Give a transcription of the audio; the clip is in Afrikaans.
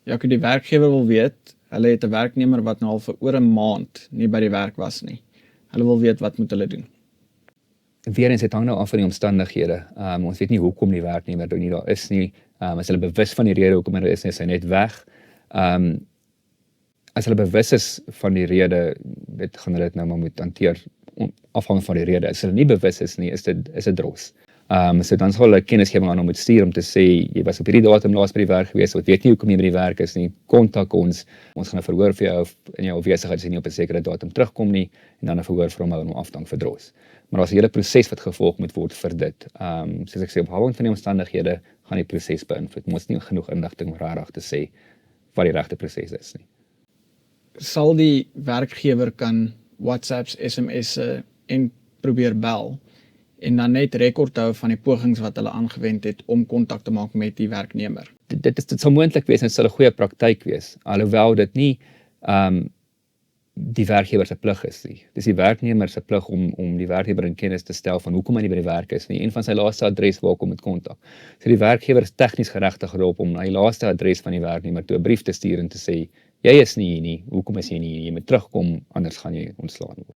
Ja, die werkgewer wil weet, hulle het 'n werknemer wat nou al vir oor 'n maand nie by die werk was nie. Hulle wil weet wat moet hulle doen. Weerens, het hang nou af van die omstandighede. Ons weet nie hoekom die werknemer nie daar is nie. As hulle bewus van die rede hoekom hy is hy net weg. As hulle bewus is van die rede, gaan hulle dit nou maar moet hanteer afhangend van die rede. As hulle nie bewus is nie, is dit dros. So dan sal hulle kennisgewing aan hom moet stuur om te sê, jy was op hierdie datum laas by die werk gewees, wat weet nie hoekom jy by die werk is nie, kontak ons gaan 'n verhoor vir jou in jou afwesigheid as jy nie op 'n sekere datum terugkom nie, en dan 'n verhoor vir hom hou en hom afdank vir dros. Maar daar's 'n hele proses wat gevolg moet word vir dit. Soos ek sê, op grond van die omstandighede gaan die proses beïnvloed. Ons nie genoeg inligting om regtig te sê wat die regte proses is nie. Sal die werkgewer kan WhatsApps, SMS'e en probeer bel en dan net rekord hou van die pogings wat hulle aangewend het om kontak te maak met die werknemer. Dit sal moontlik wees en dit sal 'n goeie praktyk wees, alhoewel dit nie die werkgewer se plig is nie. Dis die werknemer se plig om die werkgewer in kennis te stel van hoekom hy nie by die werk is nie en van sy laaste adres waar kom met kontak. So die werkgewer is tegnies geregtig geroep om na die laaste adres van die werknemer toe 'n brief te stuur en te sê, jy is nie hier nie, hoekom is jy nie hier? Jy moet terugkom, anders gaan jy ontslaan word.